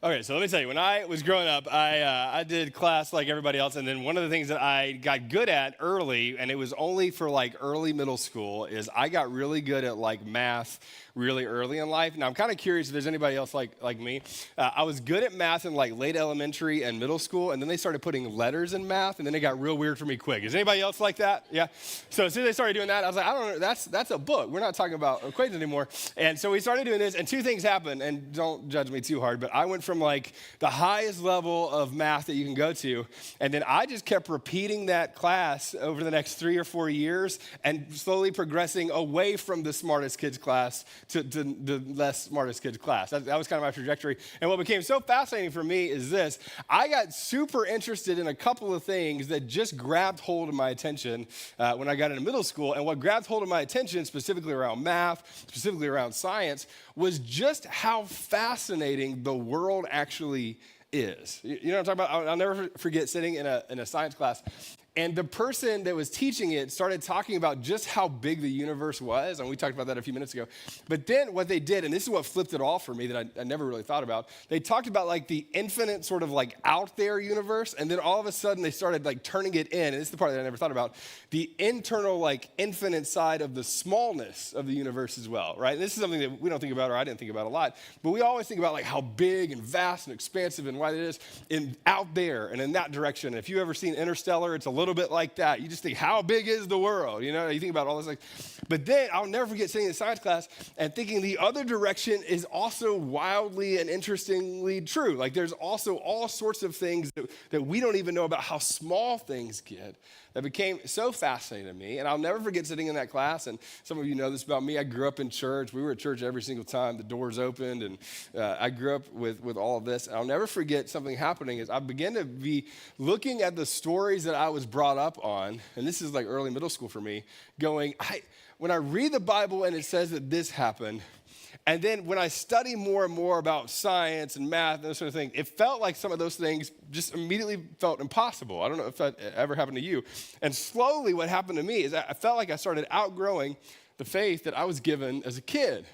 Okay, so let me tell you, when I was growing up, I did class like everybody else, and then one of the things that I got good at early, and it was only for like early middle school, is I got really good at like math really early in life. Now I'm kind of curious if there's anybody else like me. I was good at math in like late elementary and middle school, and then they started putting letters in math, and then it got real weird for me quick. Is anybody else like that? Yeah. So as soon as they started doing that, I was like, I don't know, that's a book. We're not talking about equations anymore. And so we started doing this, and two things happened, and don't judge me too hard, but I went from like the highest level of math that you can go to, and then I just kept repeating that class over the next 3 or 4 years and slowly progressing away from the smartest kids class to the less smartest kids class. That was kind of my trajectory. And what became so fascinating for me is this. I got super interested in a couple of things that just grabbed hold of my attention when I got into middle school. And what grabbed hold of my attention, specifically around math, specifically around science, was just how fascinating the world actually is. You know what I'm talking about? I'll never forget sitting in a science class, and the person that was teaching it started talking about just how big the universe was, and we talked about that a few minutes ago. But then what they did, and this is what flipped it all for me that I never really thought about, they talked about like the infinite sort of like out there universe, and then all of a sudden they started like turning it in, and this is the part that I never thought about, the internal like infinite side of the smallness of the universe as well, right? And this is something that we don't think about, or I didn't think about a lot, but we always think about like how big and vast and expansive and wide it is out there and in that direction. And if you've ever seen Interstellar, it's a little bit like that. You just think, how big is the world? You know, you think about all this. But then I'll never forget sitting in science class and thinking the other direction is also wildly and interestingly true. Like there's also all sorts of things that we don't even know about how small things get that became so fascinating to me. And I'll never forget sitting in that class. And some of you know this about me. I grew up in church. We were at church every single time the doors opened. And I grew up with all of this. And I'll never forget something happening is I began to be looking at the stories that I was brought up on. And this is like early middle school for me, going, when I read the Bible and it says that this happened, and then when I study more and more about science and math and those sort of things, it felt like some of those things just immediately felt impossible. I don't know if that ever happened to you. And slowly what happened to me is I felt like I started outgrowing the faith that I was given as a kid,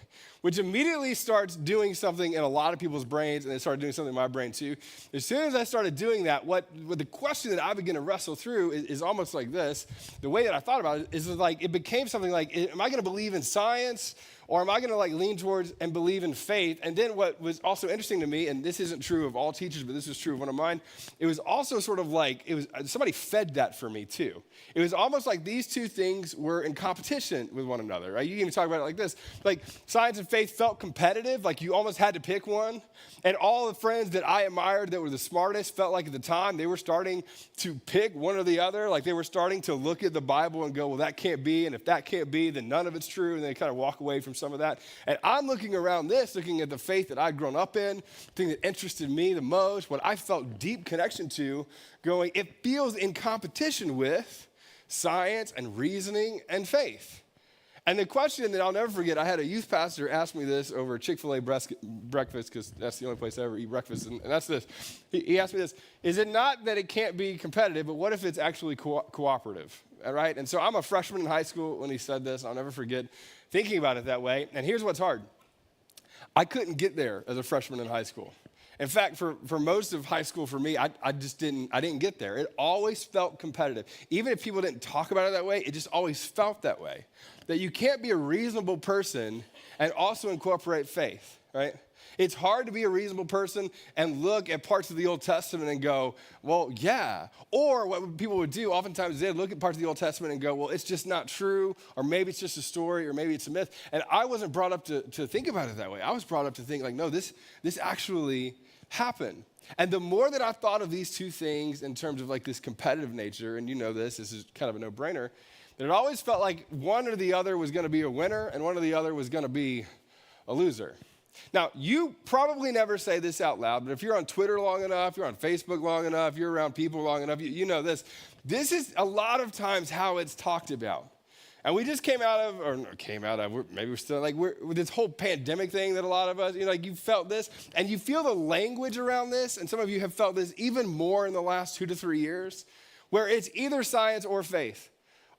which immediately starts doing something in a lot of people's brains, and it started doing something in my brain too. As soon as I started doing that, what the question that I began to wrestle through is almost like this. The way that I thought about it is like it became something like, am I going to believe in science? Or am I going to like lean towards and believe in faith? And then what was also interesting to me, and this isn't true of all teachers, but this is true of one of mine, it was also sort of like, it was somebody fed that for me too. It was almost like these two things were in competition with one another, right? You can even talk about it like this. Like science and faith felt competitive, like you almost had to pick one. And all the friends that I admired that were the smartest felt like at the time they were starting to pick one or the other. Like they were starting to look at the Bible and go, well, that can't be. And if that can't be, then none of it's true. And they kind of walk away from some of that. And I'm looking around this, looking at the faith that I'd grown up in, the thing that interested me the most, what I felt deep connection to, going, it feels in competition with science and reasoning and faith. And the question that I'll never forget, I had a youth pastor ask me this over Chick-fil-A breakfast, because that's the only place I ever eat breakfast, and that's this. He asked me this, is it not that it can't be competitive, but what if it's actually cooperative, all right? And so I'm a freshman in high school when he said this. I'll never forget thinking about it that way. And here's what's hard. I couldn't get there as a freshman in high school. In fact, for most of high school for me, I didn't get there. It always felt competitive. Even if people didn't talk about it that way, it just always felt that way. That you can't be a reasonable person and also incorporate faith, right? It's hard to be a reasonable person and look at parts of the Old Testament and go, well, yeah. Or what people would do, oftentimes they'd look at parts of the Old Testament and go, well, it's just not true, or maybe it's just a story, or maybe it's a myth. And I wasn't brought up to think about it that way. I was brought up to think like, no, this actually happened. And the more that I thought of these two things in terms of like this competitive nature, and you know this is kind of a no-brainer, that it always felt like one or the other was going to be a winner and one or the other was going to be a loser. Now, you probably never say this out loud, but if you're on Twitter long enough, you're on Facebook long enough, you're around people long enough, you know this. This is a lot of times how it's talked about. And we just maybe we're still, like, with this whole pandemic thing that a lot of us, like you felt this, and you feel the language around this, and some of you have felt this even more in the last 2 to 3 years, where it's either science or faith.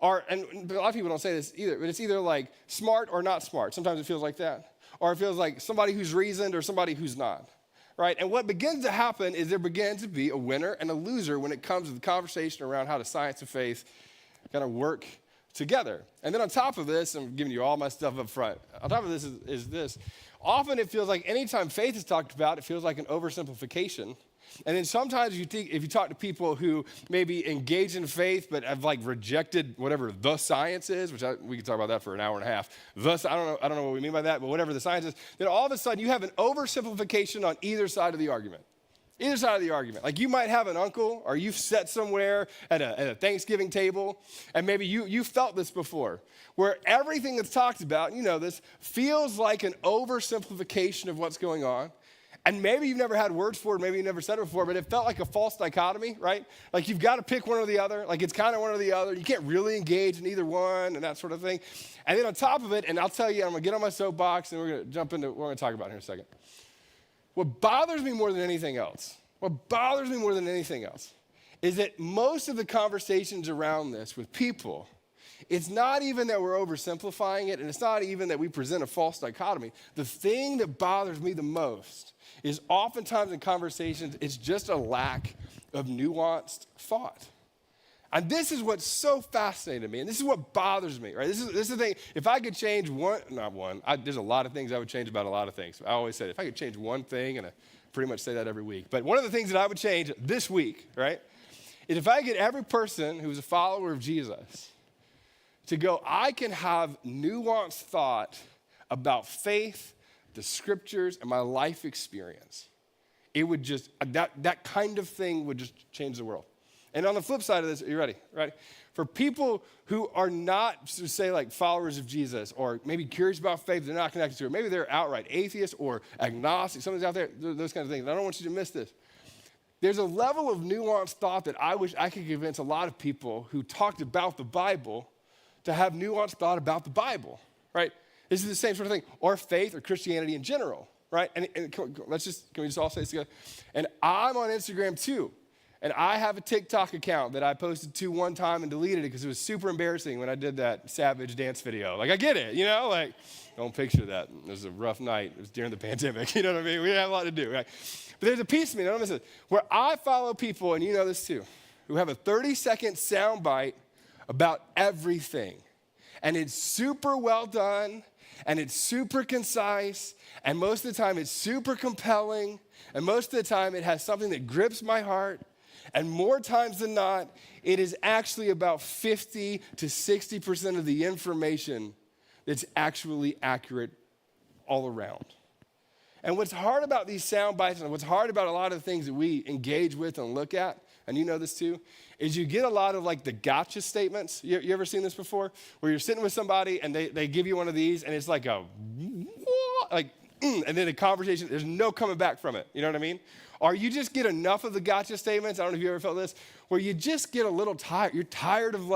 And a lot of people don't say this either, but it's either like smart or not smart. Sometimes it feels like that. Or it feels like somebody who's reasoned or somebody who's not. right? And what begins to happen is there begins to be a winner and a loser when it comes to the conversation around how the science and faith kind of work together. And then on top of this, I'm giving you all my stuff up front. On top of this is this. Often it feels like anytime faith is talked about, it feels like an oversimplification. And then sometimes if you talk to people who maybe engage in faith but have like rejected whatever the science is, which we can talk about that for an hour and a half. I don't know what we mean by that, but whatever the science is, then all of a sudden you have an oversimplification on either side of the argument. Either side of the argument. Like you might have an uncle or you've sat somewhere at a Thanksgiving table, and maybe you felt this before, where everything that's talked about, you know this, feels like an oversimplification of what's going on. And maybe you've never had words for it, maybe you've never said it before, but it felt like a false dichotomy, right? Like you've got to pick one or the other. Like it's kind of one or the other. You can't really engage in either one and that sort of thing. And then on top of it, and I'll tell you, I'm going to get on my soapbox and we're going to jump into what we're going to talk about here in a second. What bothers me more than anything else is that most of the conversations around this with people, it's not even that we're oversimplifying it, and it's not even that we present a false dichotomy. The thing that bothers me the most is oftentimes in conversations, it's just a lack of nuanced thought. And this is what's so fascinating to me, and this is what bothers me, right? This is the thing. If I could change there's a lot of things I would change about a lot of things. I always say, if I could change one thing, and I pretty much say that every week, but one of the things that I would change this week, right, is if I get every person who's a follower of Jesus to go, I can have nuanced thought about faith, the scriptures, and my life experience. It would just, that kind of thing would just change the world. And on the flip side of this, are you ready? Ready? For people who are not, say, like followers of Jesus, or maybe curious about faith, they're not connected to it. Maybe they're outright atheists or agnostic, something's out there, those kinds of things. I don't want you to miss this. There's a level of nuanced thought that I wish I could convince a lot of people who talked about the Bible to have nuanced thought about the Bible, right? This is the same sort of thing, or faith or Christianity in general, right? And can we just all say this together? And I'm on Instagram too. And I have a TikTok account that I posted to one time and deleted it because it was super embarrassing when I did that Savage dance video. Like, I get it, you know? Like, don't picture that. It was a rough night. It was during the pandemic, you know what I mean? We have a lot to do, right? But there's a piece of me, don't miss it, where I follow people, and you know this too, who have a 30-second soundbite about everything. And it's super well done, and it's super concise, and most of the time it's super compelling, and most of the time it has something that grips my heart. And more times than not, it is actually about 50 to 60% of the information that's actually accurate all around. And what's hard about these sound bites, and what's hard about a lot of the things that we engage with and look at, and you know this too, is you get a lot of like the gotcha statements. You ever seen this before? Where you're sitting with somebody and they give you one of these, and it's like and then the conversation, there's no coming back from it. You know what I mean? Or you just get enough of the gotcha statements, I don't know if you ever felt this, where you just get a little tired. You're tired of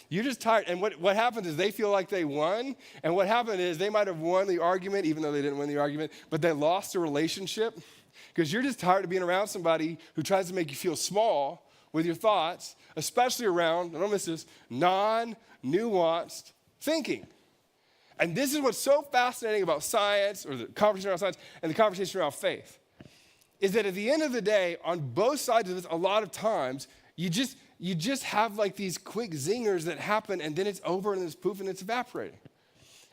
you're just tired. And what happens is they feel like they won. And what happened is they might have won the argument, even though they didn't win the argument, but they lost the relationship because you're just tired of being around somebody who tries to make you feel small with your thoughts, especially around, don't miss this, non-nuanced thinking. And this is what's so fascinating about science, or the conversation around science, and the conversation around faith, is that at the end of the day, on both sides of this, a lot of times, you just have like these quick zingers that happen, and then it's over, and it's poof, and it's evaporating.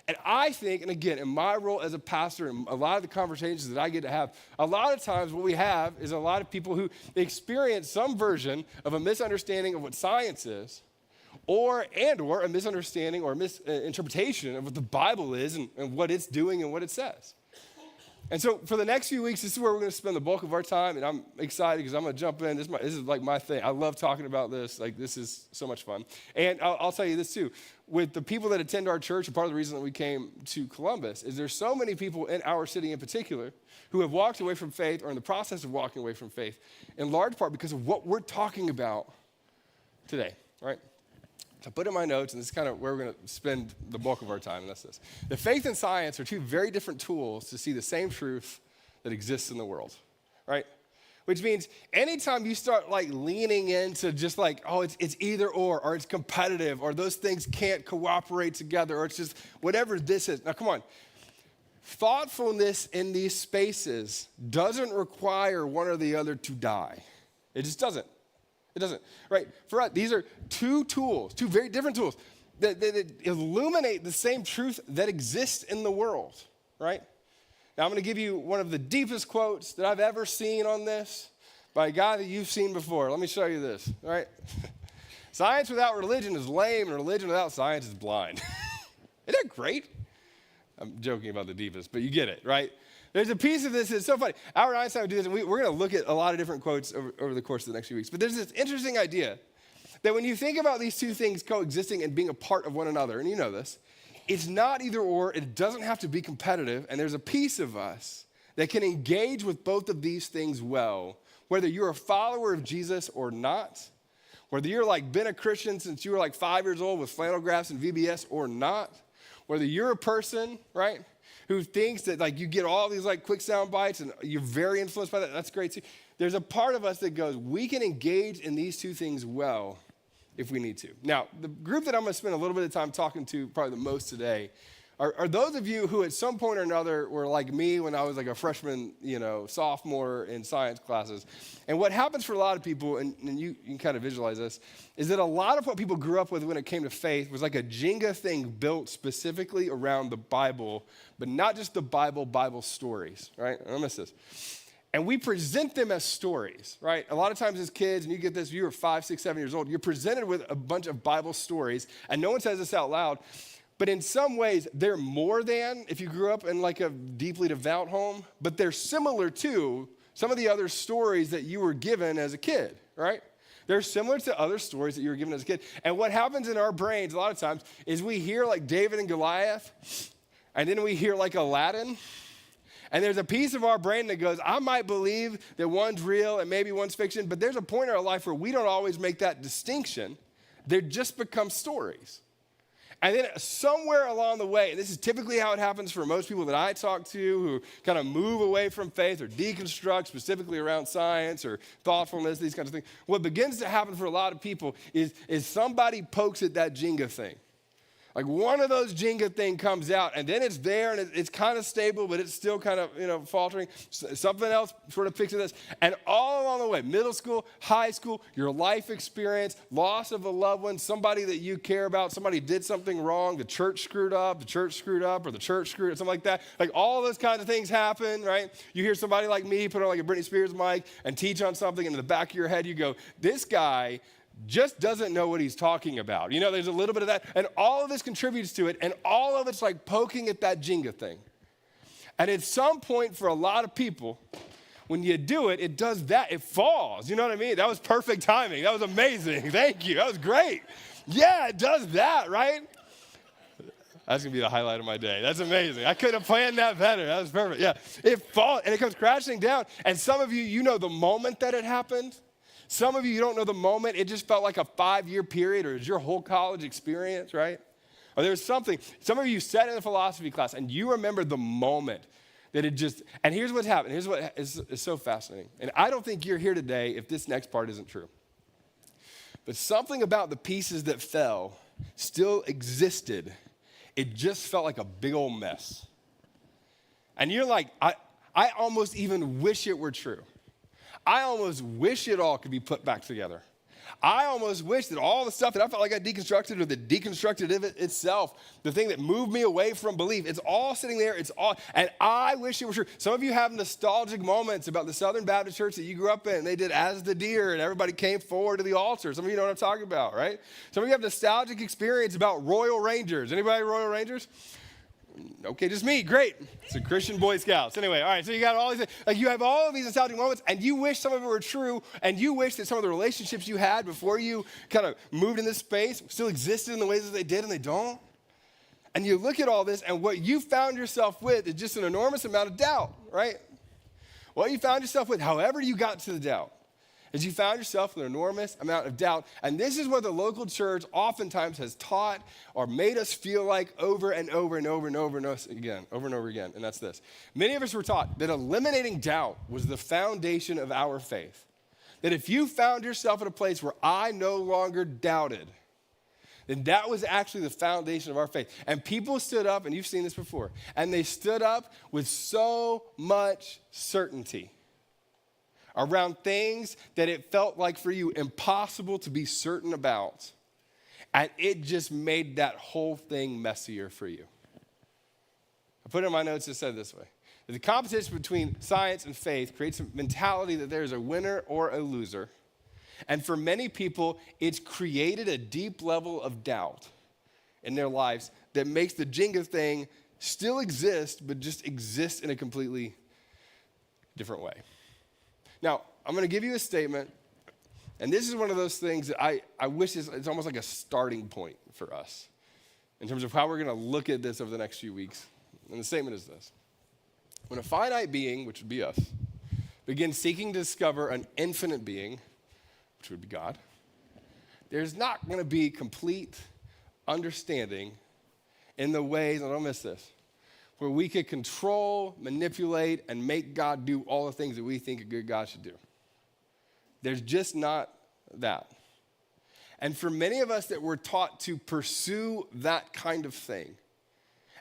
And I think, and again, in my role as a pastor, and a lot of the conversations that I get to have, a lot of times what we have is a lot of people who experience some version of a misunderstanding of what science is, or a misunderstanding or misinterpretation of what the Bible is and what it's doing and what it says. And so for the next few weeks, this is where we're going to spend the bulk of our time, and I'm excited because I'm going to jump in. This is like my thing. I love talking about this. Like, this is so much fun. And I'll tell you this too. With the people that attend our church, and part of the reason that we came to Columbus is there's so many people in our city in particular who have walked away from faith or in the process of walking away from faith, in large part because of what we're talking about today, right? So I put in my notes, and this is kind of where we're going to spend the bulk of our time, and that's this. The faith and science are two very different tools to see the same truth that exists in the world, right? Which means anytime you start leaning into just it's either or it's competitive, or those things can't cooperate together, or it's just whatever this is. Now, come on. thoughtfulness in these spaces doesn't require one or the other to die. It just doesn't. It doesn't, right? For us, these are two tools, two very different tools that illuminate the same truth that exists in the world, right? Now, I'm going to give you one of the deepest quotes that I've ever seen on this by a guy that you've seen before. Let me show you this, all right? Science without religion is lame, and religion without science is blind. Isn't that great? I'm joking about the deepest, but you get it, right? There's a piece of this that's so funny. Albert Einstein would do this, and we're going to look at a lot of different quotes over the course of the next few weeks. But there's this interesting idea that when you think about these two things coexisting and being a part of one another, and you know this, it's not either or, it doesn't have to be competitive, and there's a piece of us that can engage with both of these things well, whether you're a follower of Jesus or not, whether you're like been a Christian since you were like 5 years old with flannel graphs and VBS or not, whether you're a person, right, who thinks that like you get all these like quick sound bites and you're very influenced by that, that's great too. There's a part of us that goes, we can engage in these two things well if we need to. Now, the group that I'm going to spend a little bit of time talking to probably the most today are those of you who at some point or another were like me when I was like a freshman, sophomore in science classes. And what happens for a lot of people, and you can kind of visualize this, is that a lot of what people grew up with when it came to faith was like a Jenga thing built specifically around the Bible, but not just the Bible stories, right? I miss this. And we present them as stories, right? A lot of times as kids, and you get this, you were 5, 6, 7 years old, you're presented with a bunch of Bible stories, and no one says this out loud, but in some ways, they're more than if you grew up in like a deeply devout home, but they're similar to some of the other stories that you were given as a kid, right? They're similar to other stories that you were given as a kid. And what happens in our brains a lot of times is we hear like David and Goliath, and then we hear like Aladdin, and there's a piece of our brain that goes, I might believe that one's real and maybe one's fiction, but there's a point in our life where we don't always make that distinction. They just become stories. And then somewhere along the way, and this is typically how it happens for most people that I talk to who kind of move away from faith or deconstruct specifically around science or thoughtfulness, these kinds of things. What begins to happen for a lot of people is somebody pokes at that Jenga thing. Like one of those Jenga thing comes out, and then it's there, and it's kind of stable, but it's still kind of, faltering. Something else sort of picks at this. And all along the way, middle school, high school, your life experience, loss of a loved one, somebody that you care about, somebody did something wrong, the church screwed up, or the church screwed up, something like that. Like all those kinds of things happen, right? You hear somebody like me put on like a Britney Spears mic and teach on something, and in the back of your head you go, this guy just doesn't know what he's talking about. There's a little bit of that, and all of this contributes to it, and all of it's like poking at that Jenga thing. And at some point for a lot of people, when you do it, it does that. It falls. You know what I mean? That was perfect timing. That was amazing. Thank you. That was great. Yeah, it does that, right? That's going to be the highlight of my day. That's amazing. I couldn't have planned that better. That was perfect. Yeah, it falls, and it comes crashing down. And some of you, the moment that it happened. Some of you don't know the moment. It just felt like a 5-year period, or it's your whole college experience, right? Or there's something. Some of you sat in a philosophy class, and you remember the moment that it just, and here's what's happened. Here's what is so fascinating. And I don't think you're here today if this next part isn't true. But something about the pieces that fell still existed. It just felt like a big old mess. And you're like, I almost even wish it were true. I almost wish it all could be put back together. I almost wish that all the stuff that I felt like I deconstructed, or that deconstructed it itself, the thing that moved me away from belief, it's all sitting there. And I wish it were true. Some of you have nostalgic moments about the Southern Baptist Church that you grew up in. And they did As the Deer, and everybody came forward to the altar. Some of you know what I'm talking about, right? Some of you have nostalgic experience about Royal Rangers. Anybody Royal Rangers? Okay, just me, great. It's a Christian Boy Scouts. Anyway, all right, so you got all these, like you have all of these nostalgic moments, and you wish some of it were true, and you wish that some of the relationships you had before you kind of moved in this space still existed in the ways that they did, and they don't. And you look at all this, and what you found yourself with is just an enormous amount of doubt, right? What you found yourself with, however you got to the doubt, is you found yourself with an enormous amount of doubt. And this is what the local church oftentimes has taught or made us feel like over and over and over and over and over again. And that's this. Many of us were taught that eliminating doubt was the foundation of our faith. That if you found yourself in a place where I no longer doubted, then that was actually the foundation of our faith. And people stood up, and you've seen this before, and they stood up with so much certainty around things that it felt like for you impossible to be certain about. And it just made that whole thing messier for you. I put it in my notes and said it this way. The competition between science and faith creates a mentality that there's a winner or a loser. And for many people, it's created a deep level of doubt in their lives that makes the Jenga thing still exist, but just exist in a completely different way. Now, I'm going to give you a statement, and this is one of those things that I wish it's almost like a starting point for us in terms of how we're going to look at this over the next few weeks. And the statement is this. When a finite being, which would be us, begins seeking to discover an infinite being, which would be God, there's not going to be complete understanding in the ways, and don't miss this, where we could control, manipulate, and make God do all the things that we think a good God should do. There's just not that. And for many of us that we're taught to pursue that kind of thing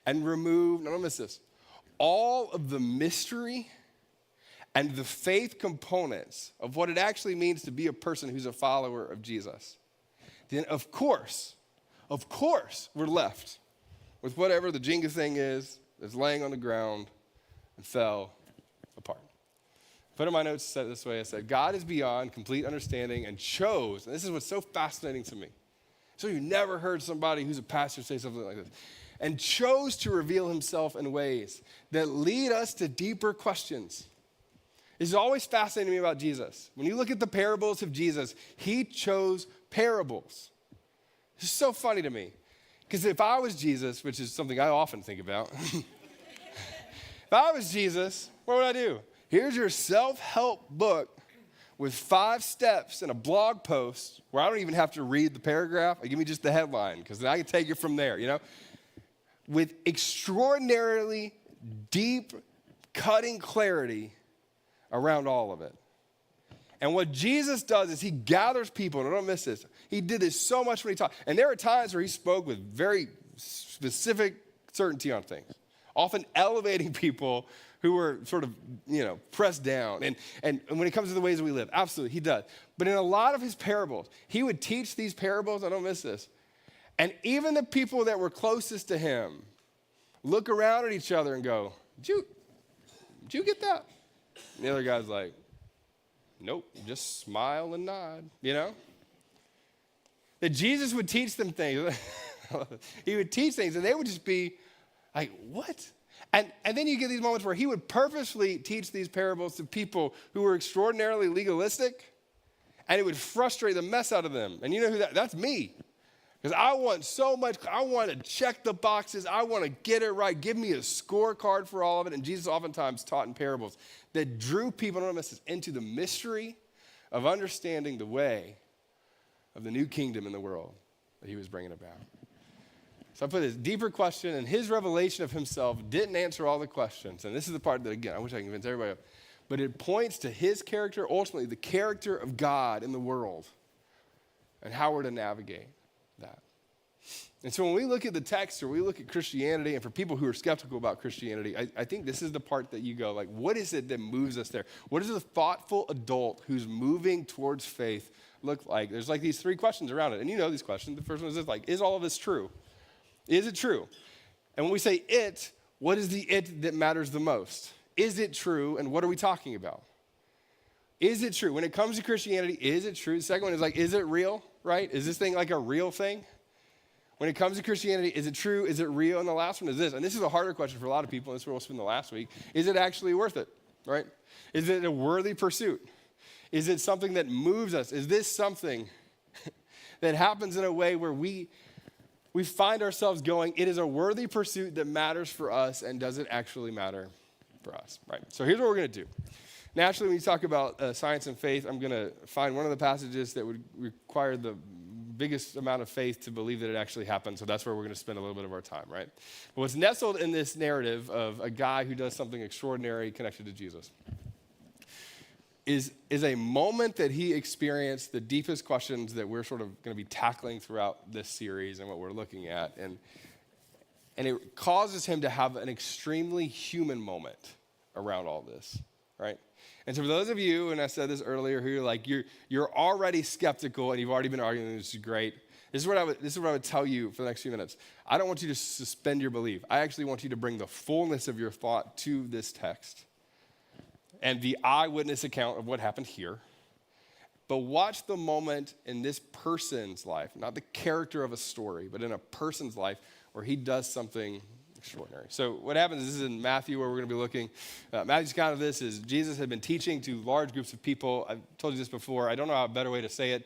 and remove, now don't miss this, all of the mystery and the faith components of what it actually means to be a person who's a follower of Jesus, then of course, we're left with whatever the Jenga thing is that's laying on the ground and fell apart. Put in my notes, said it this way, I said, God is beyond complete understanding and chose, and this is what's so fascinating to me. So you never heard somebody who's a pastor say something like this, and chose to reveal himself in ways that lead us to deeper questions. It's always fascinating to me about Jesus. When you look at the parables of Jesus, he chose parables. It's so funny to me. Because if I was Jesus, which is something I often think about, if I was Jesus, what would I do? Here's your self-help book with 5 steps and a blog post where I don't even have to read the paragraph. Give me just the headline, because then I can take it from there, with extraordinarily deep, cutting clarity around all of it. And what Jesus does is he gathers people, and don't miss this. He did this so much when he taught. And there are times where he spoke with very specific certainty on things, often elevating people who were sort of, pressed down. And when it comes to the ways that we live, absolutely, he does. But in a lot of his parables, he would teach these parables, I don't miss this, and even the people that were closest to him look around at each other and go, did you get that? And the other guy's like, nope, just smile and nod, That Jesus would teach them things. He would teach things, and they would just be like, what? And then you get these moments where he would purposefully teach these parables to people who were extraordinarily legalistic, and it would frustrate the mess out of them. And you know who that's me. Because I want so much, I want to check the boxes, I want to get it right, give me a scorecard for all of it. And Jesus oftentimes taught in parables that drew people into the mystery of understanding the way of the new kingdom in the world that he was bringing about. So I put this deeper question, and his revelation of himself didn't answer all the questions. And this is the part that, again, I wish I could convince everybody of. But it points to his character, ultimately the character of God in the world, and how we're to navigate that. And so when we look at the text, or we look at Christianity, and for people who are skeptical about Christianity, I think this is the part that you go, like, what is it that moves us there? What does a thoughtful adult who's moving towards faith look like? There's like these 3 questions around it, and you know these questions. The first one is this, like, is all of this true? Is it true? And when we say it, what is the it that matters the most? Is it true, and what are we talking about? Is it true? When it comes to Christianity, is it true? The second one is like, is it real, right? Is this thing like a real thing? When it comes to Christianity, is it true? Is it real? And the last one is this, and this is a harder question for a lot of people, and this is where we'll spend the last week. Is it actually worth it, right? Is it a worthy pursuit? Is it something that moves us? Is this something that happens in a way where we find ourselves going, it is a worthy pursuit that matters for us, and does it actually matter for us, right? So here's what we're going to do. Naturally, when you talk about science and faith, I'm going to find one of the passages that would require the biggest amount of faith to believe that it actually happened. So that's where we're going to spend a little bit of our time, right? But what's nestled in this narrative of a guy who does something extraordinary connected to Jesus. is a moment that he experienced the deepest questions that we're sort of going to be tackling throughout this series and what we're looking at. And it causes him to have an extremely human moment around all this, right? And so for those of you, and I said this earlier, who are like, you're already skeptical and you've already been arguing, this is great. This is what I would tell you for the next few minutes. I don't want you to suspend your belief. I actually want you to bring the fullness of your thought to this text and the eyewitness account of what happened here. But watch the moment in this person's life, not the character of a story, but in a person's life where he does something extraordinary. So what happens is, this is in Matthew, where we're going to be looking. Matthew's account of this is Jesus had been teaching to large groups of people. I've told you this before. I don't know a better way to say it.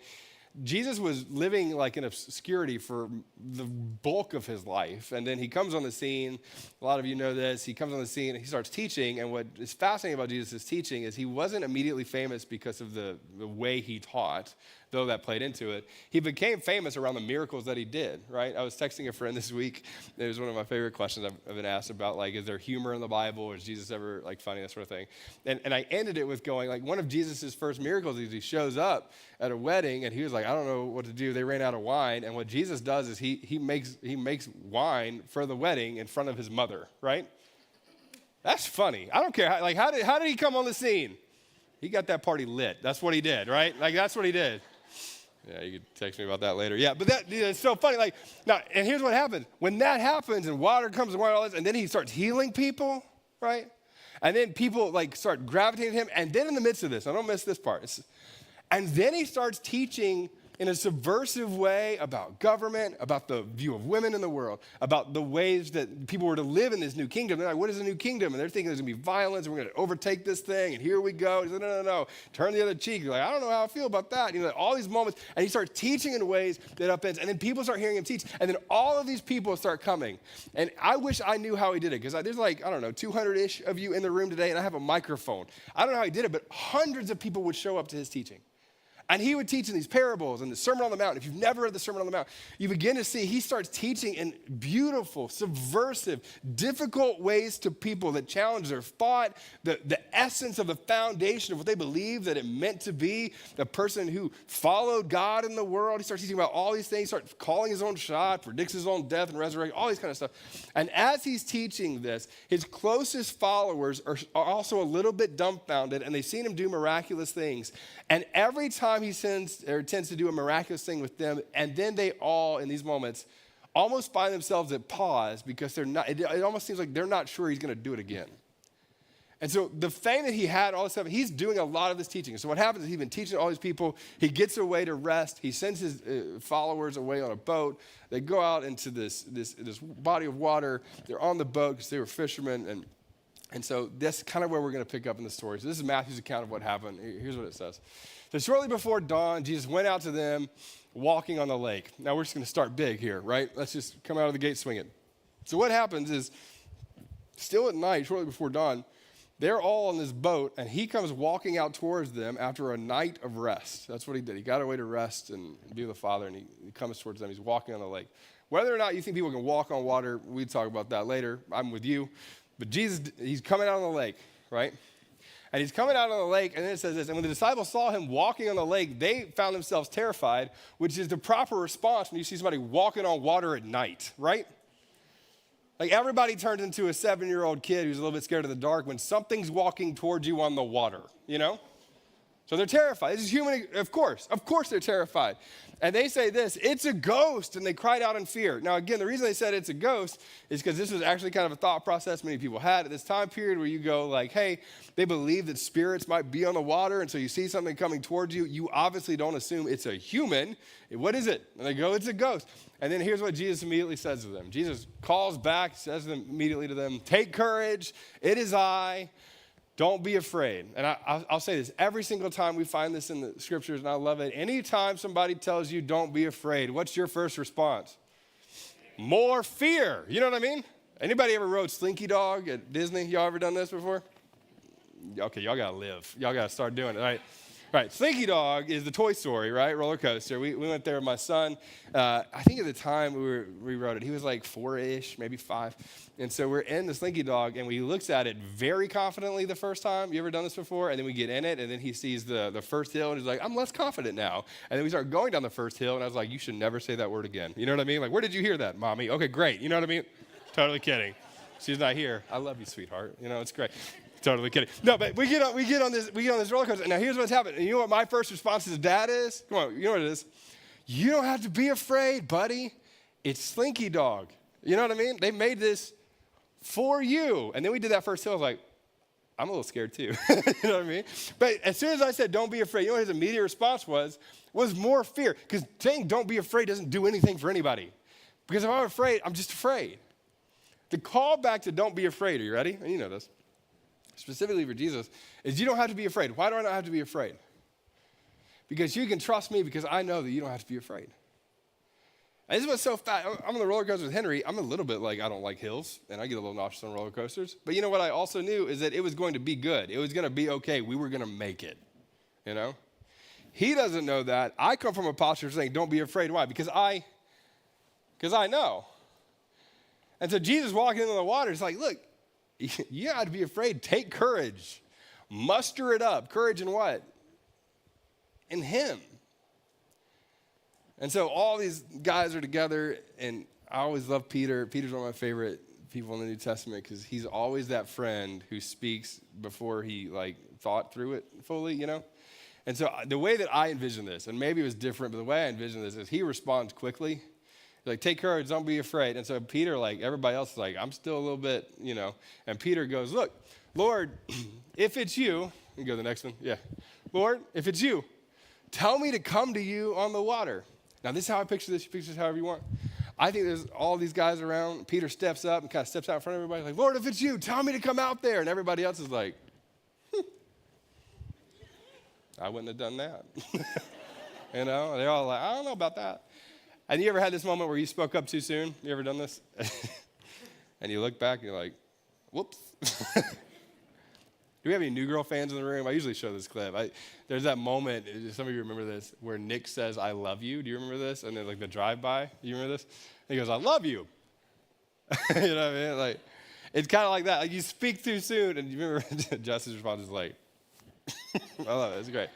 Jesus was living like in obscurity for the bulk of his life. And then he comes on the scene. A lot of you know this. He comes on the scene and he starts teaching. And what is fascinating about Jesus' teaching is he wasn't immediately famous because of the way he taught, though that played into it. He became famous around the miracles that he did, right? I was texting a friend this week. It was one of my favorite questions I've been asked about, like, is there humor in the Bible? Or is Jesus ever, like, funny, that sort of thing? And I ended it with going, like, one of Jesus' first miracles is he shows up at a wedding, and he was like, I don't know what to do. They ran out of wine. And what Jesus does is he makes wine for the wedding in front of his mother, right? That's funny. I don't care. How did he come on the scene? He got that party lit. That's what he did, right? Like, that's what he did. Yeah, you could text me about that later. Yeah, but it's so funny. Like, now, and here's what happens. When that happens and water comes and water, all this, and then he starts healing people, right? And then people, like, start gravitating to him. And then in the midst of this, I don't miss this part. And then he starts teaching in a subversive way about government, about the view of women in the world, about the ways that people were to live in this new kingdom. They're like, what is a new kingdom? And they're thinking there's going to be violence, and we're going to overtake this thing, and here we go. He said, no. Turn the other cheek. You're like, I don't know how I feel about that. You know, all these moments. And he starts teaching in ways that upends. And then people start hearing him teach. And then all of these people start coming. And I wish I knew how he did it, because there's like, I don't know, 200-ish of you in the room today, and I have a microphone. I don't know how he did it, but hundreds of people would show up to his teaching. And he would teach in these parables and the Sermon on the Mount. If you've never read the Sermon on the Mount, you begin to see he starts teaching in beautiful, subversive, difficult ways to people that challenge their thought, the essence of the foundation of what they believe that it meant to be, the person who followed God in the world. He starts teaching about all these things, he starts calling his own shot, predicts his own death and resurrection, all these kind of stuff. And as he's teaching this, his closest followers are also a little bit dumbfounded, and they've seen him do miraculous things. And every time he tends to do a miraculous thing with them, and then they all, in these moments, almost find themselves at pause because they're not. It almost seems like they're not sure he's going to do it again. And so the fame that he had, all this stuff, he's doing a lot of this teaching. So what happens is he's been teaching all these people. He gets away to rest. He sends his followers away on a boat. They go out into this body of water. They're on the boat because they were fishermen. And so that's kind of where we're going to pick up in the story. So this is Matthew's account of what happened. Here's what it says. So shortly before dawn, Jesus went out to them walking on the lake. Now we're just going to start big here, right? Let's just come out of the gate swinging. So what happens is, still at night, shortly before dawn, they're all on this boat, and he comes walking out towards them after a night of rest. That's what he did. He got away to rest and be with the Father, and he comes towards them. He's walking on the lake. Whether or not you think people can walk on water, we talk about that later. I'm with you. But Jesus, he's coming out on the lake, right? And he's coming out on the lake, and then it says this, and when the disciples saw him walking on the lake, they found themselves terrified, which is the proper response when you see somebody walking on water at night, right? Like, everybody turns into a 7-year-old kid who's a little bit scared of the dark when something's walking towards you on the water, you know? So they're terrified. This is human, of course they're terrified. And they say this, it's a ghost, and they cried out in fear. Now, again, the reason they said it's a ghost is because this was actually kind of a thought process many people had at this time period where you go like, hey, they believe that spirits might be on the water, and so you see something coming towards you. You obviously don't assume it's a human. What is it? And they go, it's a ghost. And then here's what Jesus immediately says to them. Jesus calls back, says immediately to them, take courage, it is I. Don't be afraid. And I'll say this, every single time we find this in the scriptures, and I love it, anytime somebody tells you don't be afraid, what's your first response? More fear. You know what I mean? Anybody ever rode Slinky Dog at Disney? Y'all ever done this before? Okay, y'all got to live. Y'all got to start doing it, right? Right, Slinky Dog is the Toy Story, right? Roller coaster. We went there with my son. I think at the time we rode it, he was like 4-ish, maybe 5. And so we're in the Slinky Dog, and we looks at it very confidently the first time. You ever done this before? And then we get in it, and then he sees the first hill, and he's like, I'm less confident now. And then we start going down the first hill, and I was like, you should never say that word again. You know what I mean? Like, where did you hear that, Mommy? Okay, great. You know what I mean? Totally kidding. She's not here. I love you, sweetheart. You know, it's great. Totally kidding. No, but we get on this roller coaster. And now here's what's happened. And you know what my first response to his dad is? Come on, you know what it is? You don't have to be afraid, buddy. It's Slinky Dog. You know what I mean? They made this for you. And then we did that first hill. I was like, I'm a little scared too. You know what I mean? But as soon as I said, don't be afraid, you know what his immediate response was more fear. Because saying don't be afraid doesn't do anything for anybody. Because if I'm afraid, I'm just afraid. The call back to don't be afraid, are you ready? And you know this. Specifically for Jesus, is you don't have to be afraid. Why do I not have to be afraid? Because you can trust me because I know that you don't have to be afraid. And this is what's so fat. I'm on the roller coaster with Henry. I'm a little bit like, I don't like hills, and I get a little nauseous on roller coasters. But you know what I also knew is that it was going to be good. It was going to be okay. We were going to make it, you know? He doesn't know that. I come from a posture saying, don't be afraid. Why? Because I know. And so Jesus walking into the water is like, look, you got to be afraid. Take courage. Muster it up. Courage in what? In him. And so all these guys are together, and I always love Peter. Peter's one of my favorite people in the New Testament because he's always that friend who speaks before he thought through it fully, you know? And so the way that I envision this, and maybe it was different, but the way I envision this is he responds quickly. Like, take courage, don't be afraid. And so Peter, like everybody else, is like, I'm still a little bit, you know. And Peter goes, look, Lord, if it's you, you go to the next one. Yeah. Lord, if it's you, tell me to come to you on the water. Now, this is how I picture this. You picture this however you want. I think there's all these guys around. Peter steps up and kind of steps out in front of everybody. Like, Lord, if it's you, tell me to come out there. And everybody else is like, I wouldn't have done that. You know, they're all like, I don't know about that. And you ever had this moment where you spoke up too soon? You ever done this? And you look back and you're like, whoops. Do we have any New Girl fans in the room? I usually show this clip. There's that moment, some of you remember this, where Nick says, I love you. Do you remember this? And then the drive-by, do you remember this? And he goes, I love you. You know what I mean? Like, it's kind of like that. Like, you speak too soon, and you remember Justin's response is like, I love it. It's great.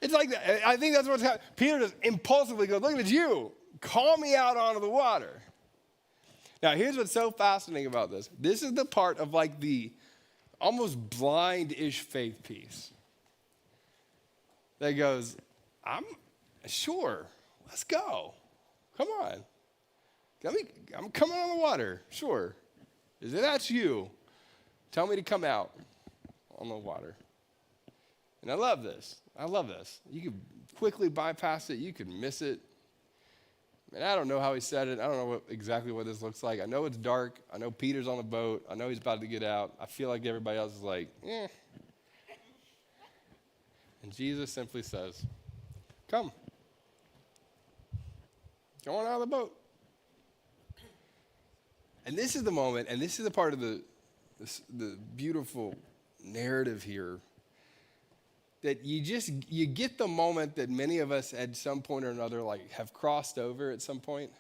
It's like that. I think that's what's happening. Peter just impulsively goes, look, it's you. Call me out onto the water. Now, here's what's so fascinating about this. This is the part of the almost blind-ish faith piece that goes, I'm sure, let's go. Come on. I'm coming on the water. Sure. If that's you, tell me to come out on the water. And I love this. You could quickly bypass it. You could miss it. And I don't know how he said it. I don't know exactly what this looks like. I know it's dark. I know Peter's on the boat. I know he's about to get out. I feel like everybody else is like, eh. And Jesus simply says, come. Go on out of the boat. And this is the moment, and this is the part of the beautiful narrative here, that you get the moment that many of us at some point or another have crossed over at some point.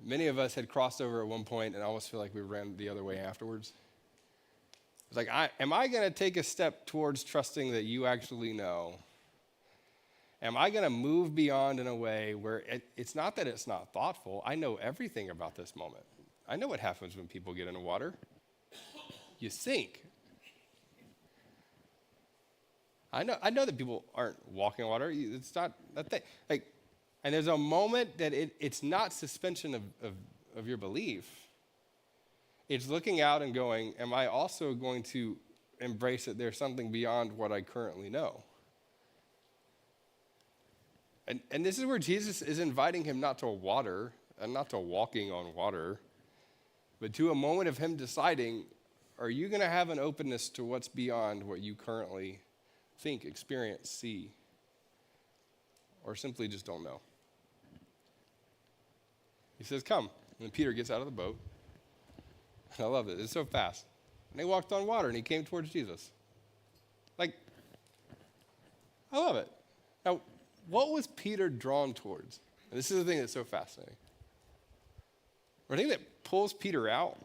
Many of us had crossed over at one point and almost feel like we ran the other way afterwards. It's like, am I going to take a step towards trusting that you actually know? Am I going to move beyond in a way where it's not that it's not thoughtful. I know everything about this moment. I know what happens when people get in the water. You sink. I know that people aren't walking on water. It's not that thing. And there's a moment that it's not suspension of your belief. It's looking out and going, am I also going to embrace that there's something beyond what I currently know? And this is where Jesus is inviting him not to water and not to walking on water, but to a moment of him deciding, are you going to have an openness to what's beyond what you currently think, experience, see, or simply just don't know? He says, come. And Peter gets out of the boat. I love it. It's so fast. And they walked on water, and he came towards Jesus. I love it. Now, what was Peter drawn towards? And this is the thing that's so fascinating. The thing that pulls Peter out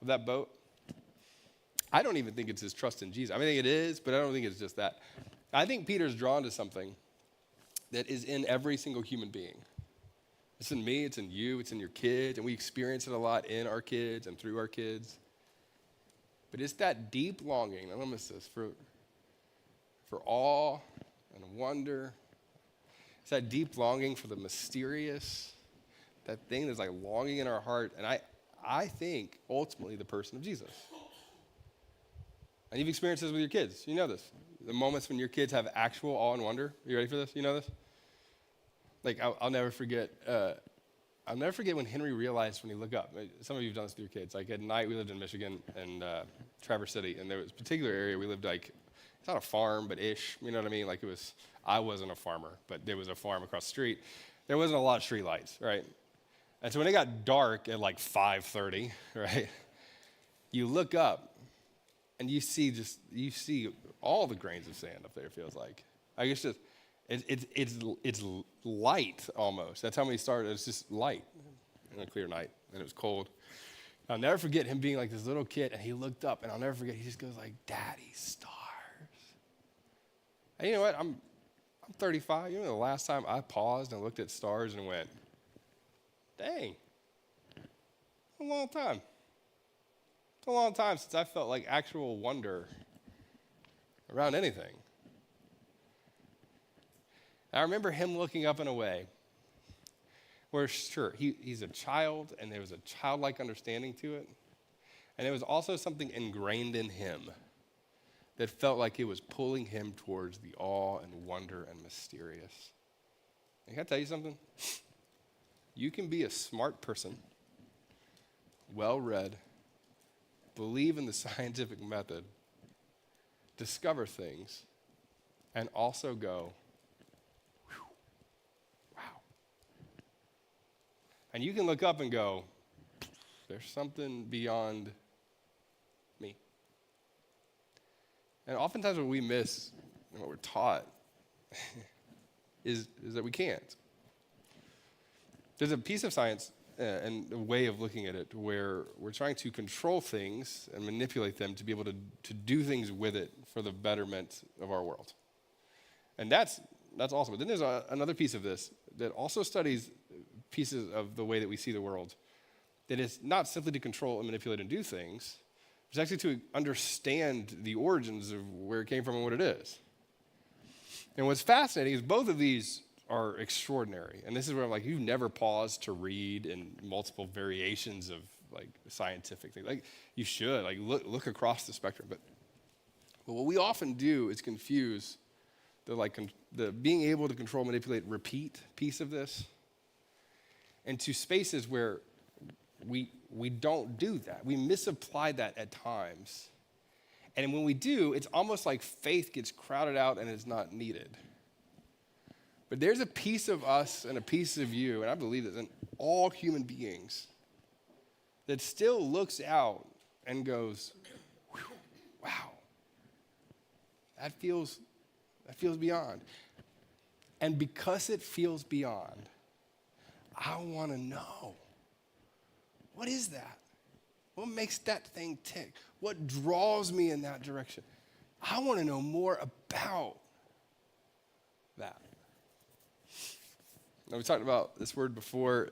of that boat, I don't even think it's his trust in Jesus. I mean, I think it is, but I don't think it's just that. I think Peter's drawn to something that is in every single human being. It's in me, it's in you, it's in your kids, and we experience it a lot in our kids and through our kids. But it's that deep longing, I don't miss this, for awe and wonder. It's that deep longing for the mysterious, that thing that's like longing in our heart. And I think ultimately the person of Jesus. And you've experienced this with your kids. You know this. The moments when your kids have actual awe and wonder. You ready for this? You know this? Like, I'll never forget. I'll never forget when Henry realized when he looked up. Some of you have done this with your kids. Like at night, we lived in Michigan and Traverse City, and there was a particular area we lived like, it's not a farm, but ish. You know what I mean? Like I wasn't a farmer, but there was a farm across the street. There wasn't a lot of street lights, right? And so when it got dark at like 5:30, right, you look up and you see all the grains of sand up there, it feels like. I guess just, it's light almost. That's how we started. It's just light on a clear night, and it was cold. I'll never forget him being like this little kid, and he looked up, and I'll never forget, he just goes like, "Daddy, stars." And you know what? I'm 35. You know the last time I paused and looked at stars and went, dang, a long time. It's a long time since I felt like actual wonder around anything. I remember him looking up in a way where, sure, he's a child, and there was a childlike understanding to it. And there was also something ingrained in him that felt like it was pulling him towards the awe and wonder and mysterious. And can I tell you something? You can be a smart person, well-read, believe in the scientific method, discover things, and also go, wow. And you can look up and go, there's something beyond me. And oftentimes what we miss and what we're taught is that we can't. There's a piece of science and a way of looking at it where we're trying to control things and manipulate them to be able to do things with it for the betterment of our world. And that's awesome. But then there's another piece of this that also studies pieces of the way that we see the world that is not simply to control and manipulate and do things, it's actually to understand the origins of where it came from and what it is. And what's fascinating is both of these are extraordinary. And this is where I'm like, you've never paused to read in multiple variations of like scientific things. Like you should, like look across the spectrum. But what we often do is confuse the being able to control, manipulate, repeat piece of this into spaces where we don't do that. We misapply that at times. And when we do, it's almost like faith gets crowded out and it's not needed. But there's a piece of us and a piece of you, and I believe this in all human beings, that still looks out and goes, wow, that feels beyond. And because it feels beyond, I want to know, what is that? What makes that thing tick? What draws me in that direction? I want to know more about that. Now, we talked about this word before.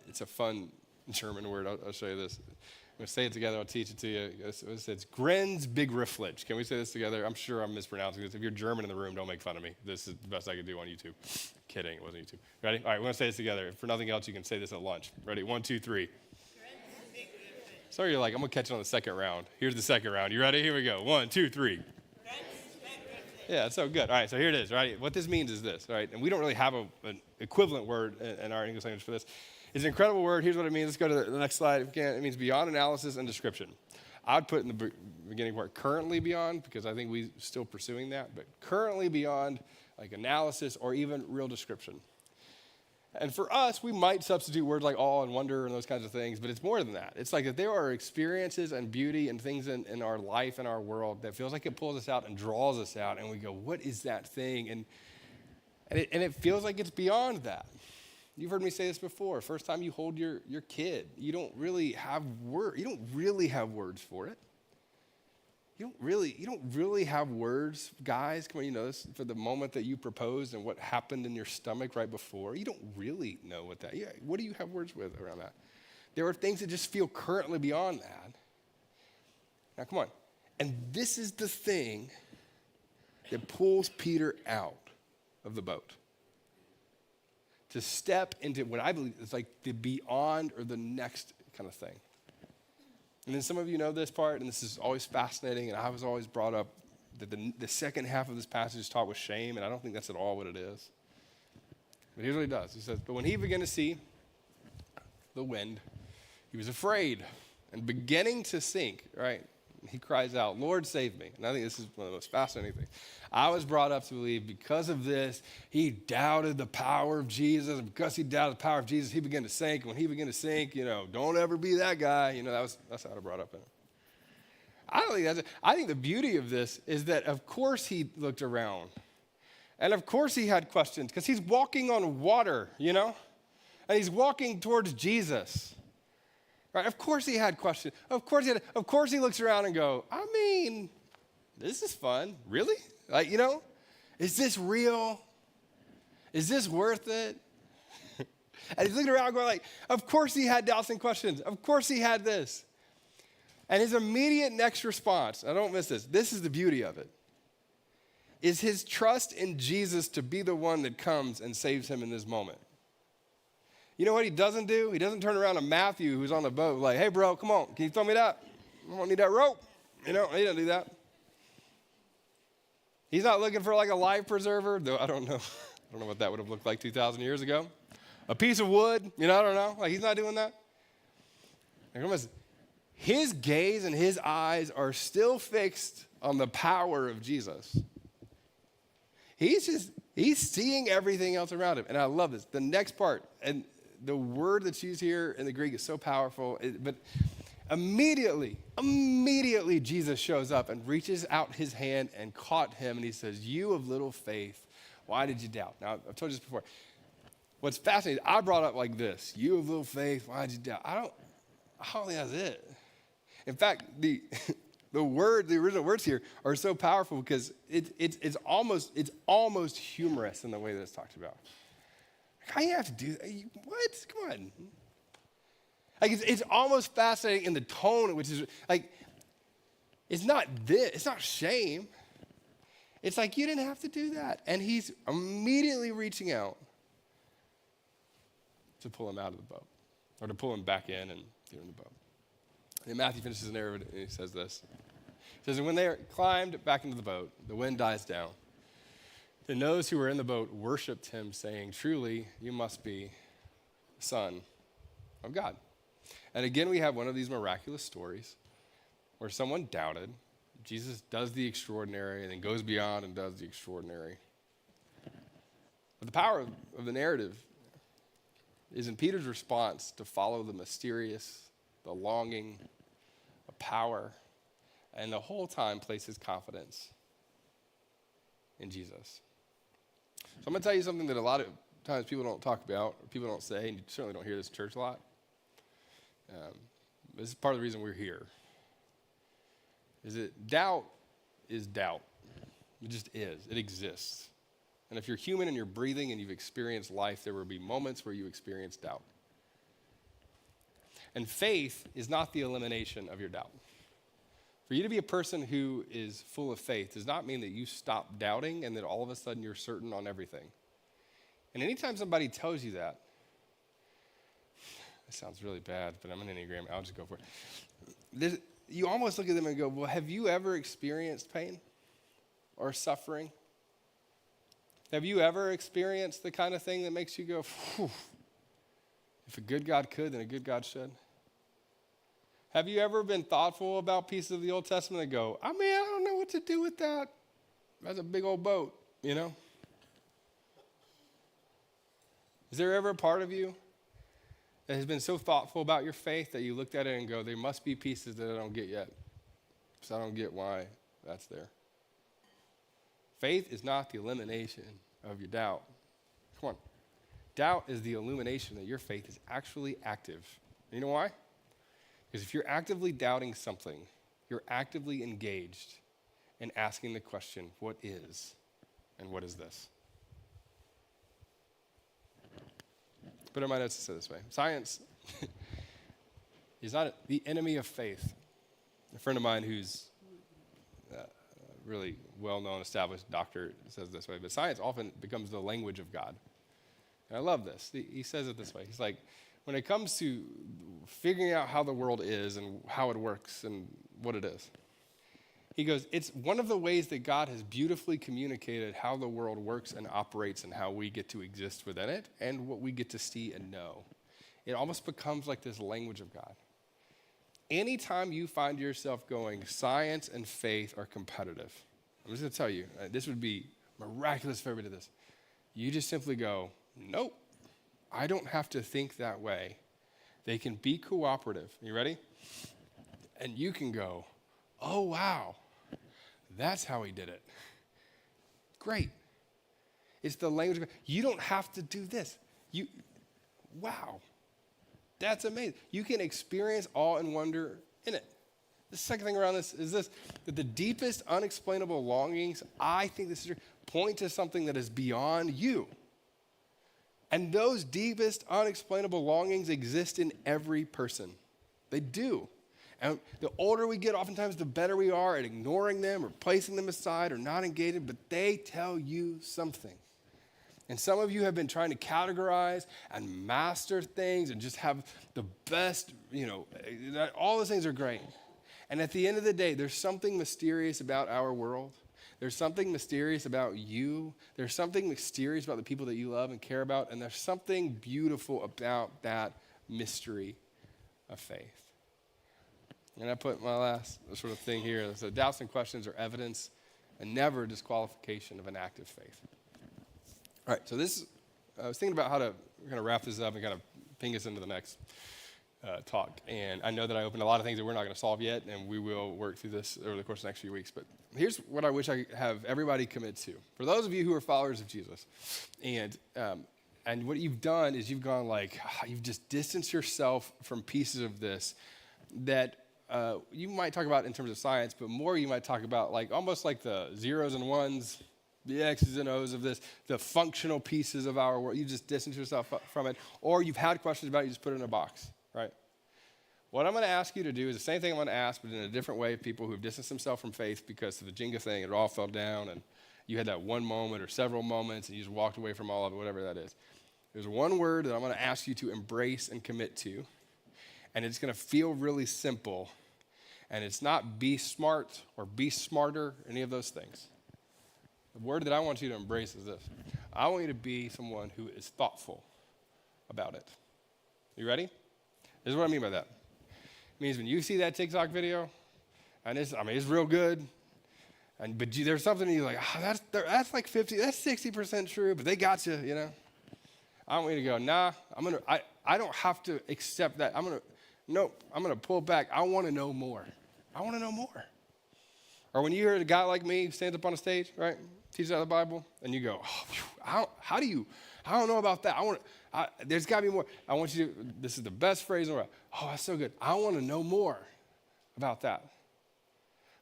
It's a fun German word. I'll show you this. I'm going to say it together. I'll teach it to you. It's Grenzbegrifflich. Can we say this together? I'm sure I'm mispronouncing this. If you're German in the room, don't make fun of me. This is the best I could do on YouTube. Kidding. It wasn't YouTube. Ready? All right, we're going to say this together. For nothing else, you can say this at lunch. Ready? 1, 2, 3. Sorry, you're like, I'm going to catch it on the second round. Here's the second round. You ready? Here we go. 1, 2, 3. Yeah, it's so good. All right, so here it is, right? What this means is this, right? And we don't really have an equivalent word in our English language for this. It's an incredible word. Here's what it means. Let's go to the next slide if we can. It means beyond analysis and description. I would put in the beginning part currently beyond, because I think we're still pursuing that, but currently beyond like analysis or even real description. And for us, we might substitute words like awe and wonder and those kinds of things, but it's more than that. It's like that there are experiences and beauty and things in our life and our world that feels like it pulls us out and draws us out, and we go, what is that thing? And it feels like it's beyond that. You've heard me say this before. First time you hold your kid, you don't really have words for it. You don't really have words, guys. Come on, you know this, for the moment that you proposed and what happened in your stomach right before. You don't really know what that. Yeah, what do you have words with around that? There are things that just feel currently beyond that. Now, come on. And this is the thing that pulls Peter out of the boat to step into what I believe is like the beyond or the next kind of thing. And then some of you know this part, and this is always fascinating, and I was always brought up that the second half of this passage is taught with shame, and I don't think that's at all what it is. But here's what he does. He says, but when he began to see the wind, he was afraid and beginning to sink, right? He cries out, Lord, save me. And I think this is one of the most fascinating things. I was brought up to believe because of this, he doubted the power of Jesus. And because he doubted the power of Jesus, he began to sink. And when he began to sink, don't ever be that guy. That's how I brought up in it. I don't think that's it. I think the beauty of this is that, of course, he looked around. And, of course, he had questions because he's walking on water, And he's walking towards Jesus. Right? Of course he had questions. Of course he looks around and go, this is fun. Really? Is this real? Is this worth it? And he's looking around going of course he had doubts and questions. Of course he had this. And his immediate next response, I don't miss this is the beauty of it, is his trust in Jesus to be the one that comes and saves him in this moment. You know what he doesn't do? He doesn't turn around to Matthew, who's on the boat, like, hey, bro, come on. Can you throw me that? I don't need that rope. He doesn't do that. He's not looking for like a life preserver, though I don't know. I don't know what that would have looked like 2,000 years ago. A piece of wood, I don't know. He's not doing that. His gaze and his eyes are still fixed on the power of Jesus. He's seeing everything else around him. And I love this. The next part, and the word that's used here in the Greek is so powerful, but immediately Jesus shows up and reaches out his hand and caught him, and he says, you of little faith, why did you doubt? Now, I've told you this before. What's fascinating, I brought up like this, you of little faith, why did you doubt? I don't think that's it. In fact, the original words here are so powerful because it's almost humorous in the way that it's talked about. How do you have to do that? What? Come on. It's almost fascinating in the tone, which is it's not shame. It's like, you didn't have to do that. And he's immediately reaching out to pull him out of the boat, or to pull him back in and get him in the boat. And Matthew finishes the narrative and he says this. He says, and when they climbed back into the boat, the wind dies down. Then those who were in the boat worshiped him, saying, truly, you must be the Son of God. And again, we have one of these miraculous stories where someone doubted. Jesus does the extraordinary and then goes beyond and does the extraordinary. But the power of the narrative is in Peter's response to follow the mysterious, the longing, the power, and the whole time place his confidence in Jesus. So I'm going to tell you something that a lot of times people don't talk about, or people don't say, and you certainly don't hear this in church a lot. This is part of the reason we're here. Is that doubt is doubt. It just is. It exists. And if you're human and you're breathing and you've experienced life, there will be moments where you experience doubt. And faith is not the elimination of your doubt. For you to be a person who is full of faith does not mean that you stop doubting and that all of a sudden you're certain on everything. And anytime somebody tells you that, it sounds really bad, but I'm an Enneagram, I'll just go for it. You almost look at them and go, well, have you ever experienced pain or suffering? Have you ever experienced the kind of thing that makes you go, phew, if a good God could, then a good God should? Have you ever been thoughtful about pieces of the Old Testament and go, I don't know what to do with that. That's a big old boat, Is there ever a part of you that has been so thoughtful about your faith that you looked at it and go, there must be pieces that I don't get yet, because I don't get why that's there? Faith is not the elimination of your doubt. Come on. Doubt is the illumination that your faith is actually active. You know why? Because if you're actively doubting something, you're actively engaged in asking the question, what is and what is this? Put in my notes to say it this way. Science is not the enemy of faith. A friend of mine who's a really well-known, established doctor says this way, but science often becomes the language of God. And I love this. He says it this way. He's like, when it comes to figuring out how the world is and how it works and what it is, he goes, it's one of the ways that God has beautifully communicated how the world works and operates and how we get to exist within it and what we get to see and know. It almost becomes like this language of God. Anytime you find yourself going, science and faith are competitive, I'm just going to tell you, this would be miraculous if everybody did this. You just simply go, nope, I don't have to think that way. They can be cooperative. You ready? And you can go, oh, wow, that's how he did it. Great. It's the language of God. You don't have to do this. Wow. That's amazing. You can experience awe and wonder in it. The second thing around this is this, that the deepest unexplainable longings, I think this is true, point to something that is beyond you. And those deepest unexplainable longings exist in every person. They do. And the older we get, oftentimes the better we are at ignoring them or placing them aside or not engaging, but they tell you something. And some of you have been trying to categorize and master things and just have the best, all those things are great. And at the end of the day, there's something mysterious about our world. There's something mysterious about you. There's something mysterious about the people that you love and care about. And there's something beautiful about that mystery of faith. And I put my last sort of thing here. So doubts and questions are evidence and never disqualification of an active faith. All right, so I was thinking about how to kind of wrap this up and kind of ping us into the next talk. And I know that I opened a lot of things that we're not going to solve yet, and we will work through this over the course of the next few weeks. But here's what I wish I have everybody commit to. For those of you who are followers of Jesus, and what you've done is you've gone you've just distanced yourself from pieces of this that you might talk about in terms of science, but more you might talk about almost like the zeros and ones, the X's and O's of this, the functional pieces of our world. You just distance yourself from it, or you've had questions about it, you just put it in a box, right? What I'm going to ask you to do is the same thing I'm going to ask, but in a different way of people who've distanced themselves from faith because of the Jenga thing, it all fell down, and you had that one moment or several moments, and you just walked away from all of it, whatever that is. There's one word that I'm going to ask you to embrace and commit to, and it's going to feel really simple, and it's not be smart or be smarter, any of those things. The word that I want you to embrace is this. I want you to be someone who is thoughtful about it. You ready? This is what I mean by that. It means when you see that TikTok video, and it's real good, but there's something you're like, that's like 50, that's 60% true, but they got you, I want you to go, nah, I don't have to accept that. I'm going to pull back. I want to know more. I want to know more. Or when you hear a guy like me who stands up on a stage, right, teaches out of the Bible, and you go, I don't know about that. There's got to be more. This is the best phrase in the world. Oh, that's so good. I want to know more about that.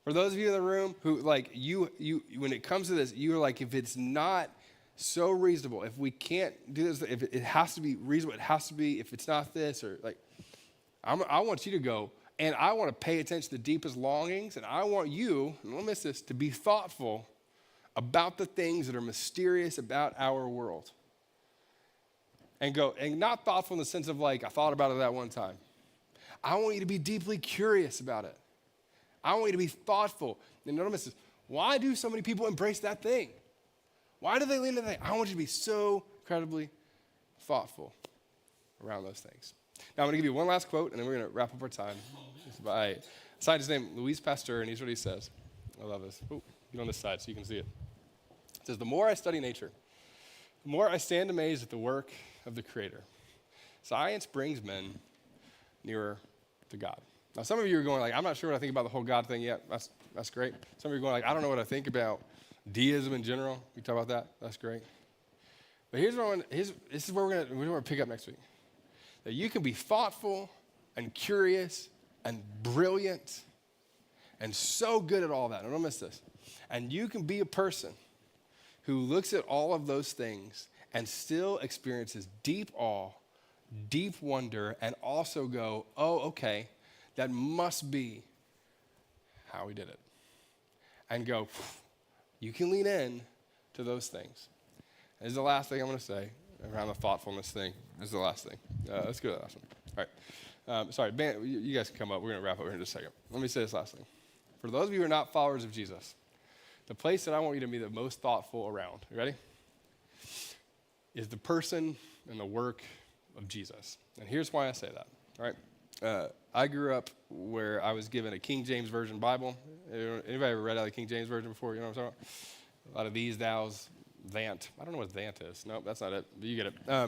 For those of you in the room who, you when it comes to this, you're like, if it's not so reasonable, if we can't do this, if it has to be reasonable, it has to be, if it's not this, or I want you to go, and I want to pay attention to the deepest longings, and I want you, and don't miss this, to be thoughtful about the things that are mysterious about our world. And not thoughtful in the sense of I thought about it that one time. I want you to be deeply curious about it. I want you to be thoughtful. And don't miss this. Why do so many people embrace that thing? Why do they lean into that thing? I want you to be so incredibly thoughtful around those things. Now, I'm going to give you one last quote, and then we're going to wrap up our time. It's by a scientist named Louis Pasteur, and here's what he says. I love this. Oh, get on this side so you can see it. It says, the more I study nature, the more I stand amazed at the work of the Creator. Science brings men nearer to God. Now, some of you are going I'm not sure what I think about the whole God thing yet. That's great. Some of you are going I don't know what I think about deism in general. We talk about that. That's great. But this is where we're going to pick up next week. That you can be thoughtful and curious and brilliant and so good at all that. And don't miss this. And you can be a person who looks at all of those things and still experiences deep awe, deep wonder, and also go, oh, okay, that must be how we did it. And go, you can lean in to those things. This is the last thing I'm going to say around the thoughtfulness thing. This is the last thing. Let's go to the last one. All right. Sorry, Ben, you guys can come up. We're going to wrap up here in just a second. Let me say this last thing. For those of you who are not followers of Jesus, the place that I want you to be the most thoughtful around, you ready? Is the person and the work of Jesus. And here's why I say that, all right? I grew up where I was given a King James Version Bible. Anybody ever read out of the King James Version before? You know what I'm talking about? A lot of these, thous, thant. I don't know what thant is. No, that's not it. But you get it. I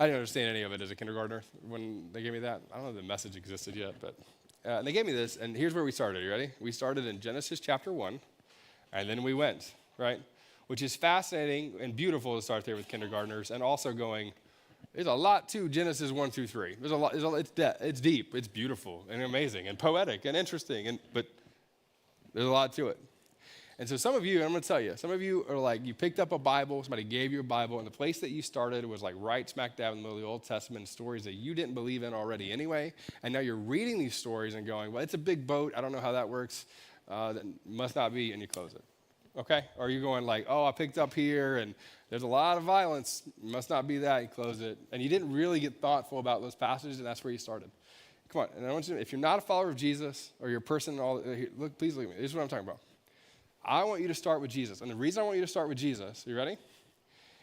didn't understand any of it as a kindergartner when they gave me that. I don't know if the message existed yet, but and they gave me this, and here's where we started. You ready? We started in Genesis chapter 1, and then we went, right? Which is fascinating and beautiful to start there with kindergartners, and also going, there's a lot to Genesis 1 through 3. There's a lot. It's deep. It's beautiful and amazing and poetic and interesting, but there's a lot to it. And so some of you, I'm going to tell you, some of you are like, you picked up a Bible, somebody gave you a Bible, and the place that you started was like right smack dab in the middle of the Old Testament, stories that you didn't believe in already anyway, and now you're reading these stories and going, well, it's a big boat. I don't know how that works. That must not be, and you close it. Okay? Or you're going like, oh, I picked up here, and there's a lot of violence. Must not be that. You close it. And you didn't really get thoughtful about those passages, and that's where you started. Come on. And I want you to, if you're not a follower of Jesus, or you're a person, look, please look at me. This is what I'm talking about. I want you to start with Jesus. And the reason I want you to start with Jesus, you ready?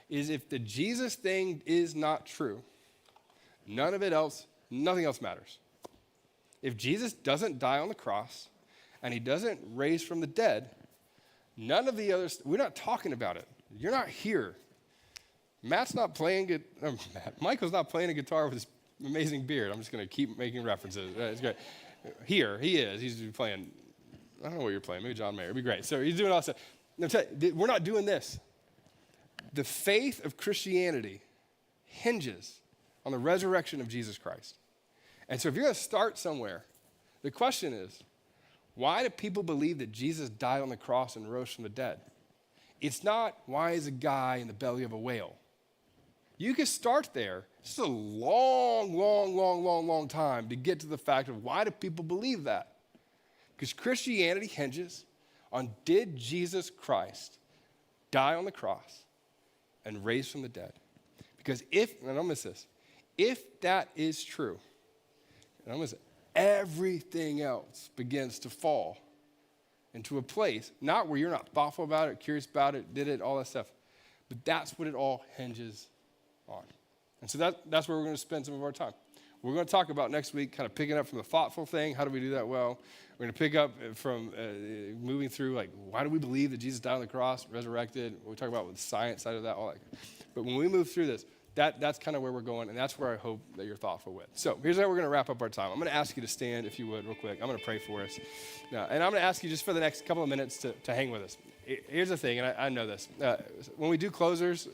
Is if the Jesus thing is not true, nothing else matters. If Jesus doesn't die on the cross, and he doesn't raise from the dead, none of the others, we're not talking about it. You're not here. Michael's not playing a guitar with his amazing beard. I'm just going to keep making references. It's great. Here, he is. He's playing, I don't know what you're playing. Maybe John Mayer. It'd be great. So he's doing all that stuff. We're not doing this. The faith of Christianity hinges on the resurrection of Jesus Christ. And so if you're going to start somewhere, the question is, why do people believe that Jesus died on the cross and rose from the dead? It's not, why is a guy in the belly of a whale? You can start there. It's a long time to get to the fact of why do people believe that? Because Christianity hinges on, did Jesus Christ die on the cross and raise from the dead? Because and don't miss this, if that is true, and don't miss it, everything else begins to fall into a place, not where you're not thoughtful about it, curious about it, did it, all that stuff, but that's what it all hinges on. And so that's where we're going to spend some of our time. We're going to talk about next week, kind of picking up from the thoughtful thing. How do we do that well? We're going to pick up from moving through, like, why do we believe that Jesus died on the cross, resurrected? We talk about the science side of that, all that. But when we move through this, that's kind of where we're going, and that's where I hope that you're thoughtful with. So here's how we're going to wrap up our time. I'm going to ask you to stand, if you would, real quick. I'm going to pray for us. Now, and I'm going to ask you just for the next couple of minutes to hang with us. Here's the thing, and I know this. When we do closers,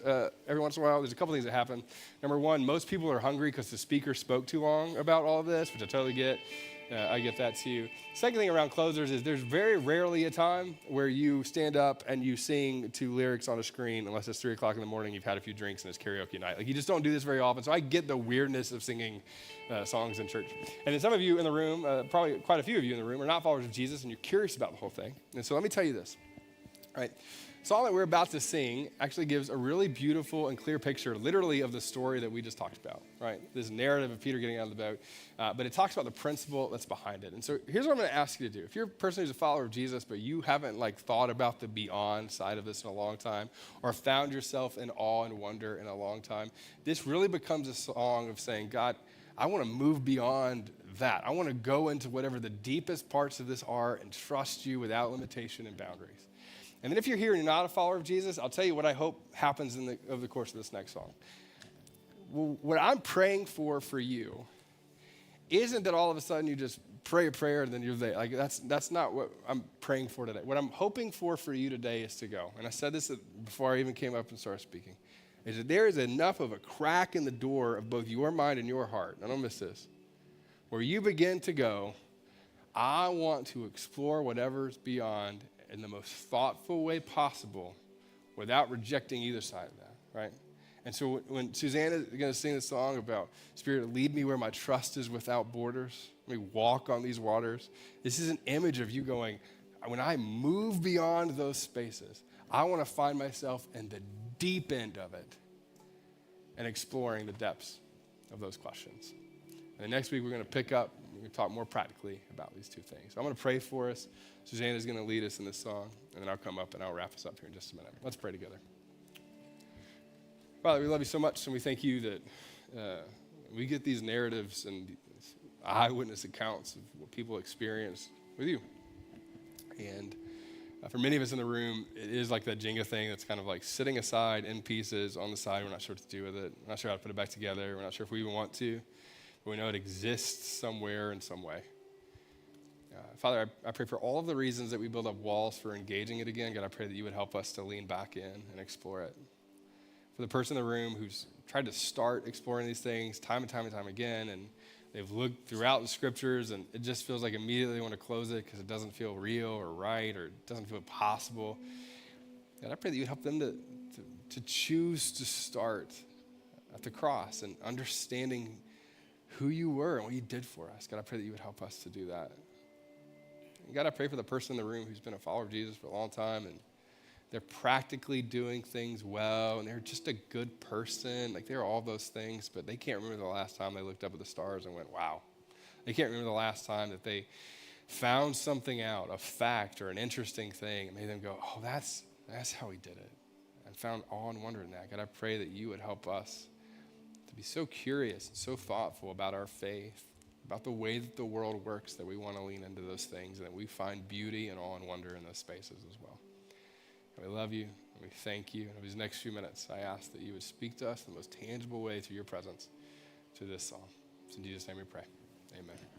every once in a while, there's a couple things that happen. Number one, most people are hungry because the speaker spoke too long about all of this, which I totally get. I get that too. Second thing around closers is there's very rarely a time where you stand up and you sing to lyrics on a screen unless it's 3 o'clock in the morning, you've had a few drinks and it's karaoke night. Like, you just don't do this very often. So I get the weirdness of singing songs in church. And then some of you in the room, probably quite a few of you in the room, are not followers of Jesus and you're curious about the whole thing. And so let me tell you this. All right. The song that we're about to sing actually gives a really beautiful and clear picture, literally, of the story that we just talked about, right? This narrative of Peter getting out of the boat, but it talks about the principle that's behind it. And so here's what I'm going to ask you to do. If you're a person who's a follower of Jesus, but you haven't thought about the beyond side of this in a long time, or found yourself in awe and wonder in a long time, this really becomes a song of saying, God, I want to move beyond that. I want to go into whatever the deepest parts of this are and trust you without limitation and boundaries. And then if you're here and you're not a follower of Jesus, I'll tell you what I hope happens over the course of this next song. Well, what I'm praying for you isn't that all of a sudden you just pray a prayer and then you're there. Like, that's not what I'm praying for today. What I'm hoping for you today is to go. And I said this before I even came up and started speaking. is that there is enough of a crack in the door of both your mind and your heart, and don't miss this, where you begin to go, I want to explore whatever's beyond in the most thoughtful way possible without rejecting either side of that, right? And so when Suzanne is going to sing the song about, Spirit, lead me where my trust is without borders, let me walk on these waters, this is an image of you going, when I move beyond those spaces, I want to find myself in the deep end of it and exploring the depths of those questions. And next week, we're going to pick up, we're going to talk more practically about these two things. So I'm going to pray for us. Suzanne is going to lead us in this song, and then I'll come up and I'll wrap us up here in just a minute. Let's pray together. Father, we love you so much, and we thank you that we get these narratives and eyewitness accounts of what people experience with you. And for many of us in the room, it is like that Jenga thing that's kind of like sitting aside in pieces on the side. We're not sure what to do with it. We're not sure how to put it back together. We're not sure if we even want to, but we know it exists somewhere in some way. Father, I pray for all of the reasons that we build up walls for engaging it again. God, I pray that you would help us to lean back in and explore it. For the person in the room who's tried to start exploring these things time and time and time again, and they've looked throughout the scriptures, and it just feels like immediately they want to close it because it doesn't feel real or right or it doesn't feel possible. God, I pray that you'd help them to choose to start at the cross and understanding who you were and what you did for us. God, I pray that you would help us to do that. And God, I pray for the person in the room who's been a follower of Jesus for a long time, and they're practically doing things well, and they're just a good person. Like, they're all those things, but they can't remember the last time they looked up at the stars and went, wow. They can't remember the last time that they found something out, a fact or an interesting thing, and made them go, oh, that's how he did it, and found awe and wonder in that. God, I pray that you would help us to be so curious and so thoughtful about our faith, about the way that the world works, that we want to lean into those things, and that we find beauty and awe and wonder in those spaces as well. We love you, and we thank you. And in these next few minutes, I ask that you would speak to us in the most tangible way through your presence through this song. It's in Jesus' name we pray. Amen.